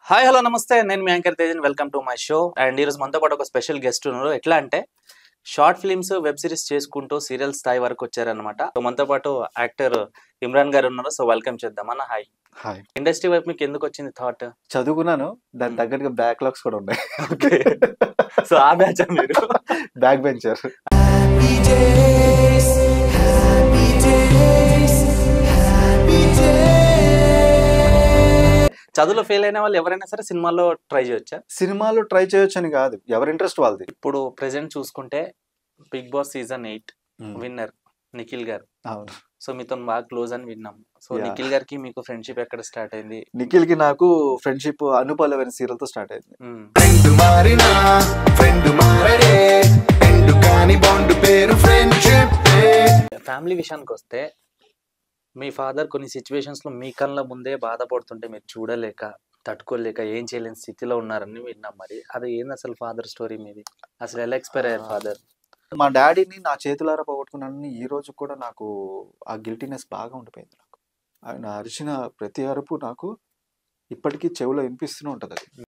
Hi hello నమస్తే నేను మీ anchor Tejan welcome to my show and ఈరోజు మనతో పాటు ఒక స్పెషల్ గెస్ట్ ఉన్నారు. ఎట్లా అంటే షార్ట్ ఫిల్మ్స్ వెబ్ సిరీస్ చేసుకుంటూ సీరియల్ స్థాయి వరకు వచ్చారనమాట. సో మనతో పాటు యాక్టర్ ఇమ్రాన్ గారు ఉన్నారు. సో వెల్కమ్ చేద్దాం అన్న. హాయ్. హాయ్. ఇండస్ట్రీ వైపు మీకు ఎందుకు వచ్చింది థాట్? చదువుకున్నాను, దాని తగ్గట్టుగా బ్యాక్లాగ్స్ కూడా ఉన్నాయి. ఓకే. సో ఆ బ్యాచ్ మీరు బ్యాక్ బెంచర్. చదువులో ఫెయిల్ అయిన వాళ్ళు ఎవరైనా సరే సినిమాల్లో ట్రై చేయొచ్చా? సినిమాలో ట్రై చేయొచ్చు అని కాదు, ఎవరి ఇంట్రెస్ట్ వాళ్ళది. ఇప్పుడు ప్రెసెంట్ చూసుకుంటే Bigg Boss season 8 winner Nikhil గారు. అవును. సో మీతో బాగా క్లోజ్ అని విన్నాం. సో నిఖిల్ గారికి మీకు ఫ్రెండ్షిప్ ఎక్కడ స్టార్ట్ అయింది? నిఖిల్ కి నాకు ఫ్రెండ్షిప్ అనుపల్లవి అనే సీరియల్ తో స్టార్ట్ అయింది. ఫ్యామిలీ విషయానికి వస్తే మీ ఫాదర్ కొన్ని సిచ్యువేషన్స్ లో మీ కళ్ళ ముందే బాధపడుతుంటే మీరు చూడలేక తట్టుకోలేక ఏం చేయలేని స్థితిలో ఉన్నారని విన్నాం. మరి అది ఏంది అసలు ఫాదర్ స్టోరీ మీది? అసలు ఎలా ఎక్స్పైర్ అయ్యారు ఫాదర్? మా డాడీని నా చేతులారా పోగొట్టుకున్నానని ఈ రోజు కూడా నాకు ఆ గిల్టీనెస్ బాగా ఉండిపోయింది. నాకు ఆయన అరిచిన ప్రతి అరుపు నాకు ఇప్పటికీ చెవిలో వినిపిస్తూనే ఉంటది. అది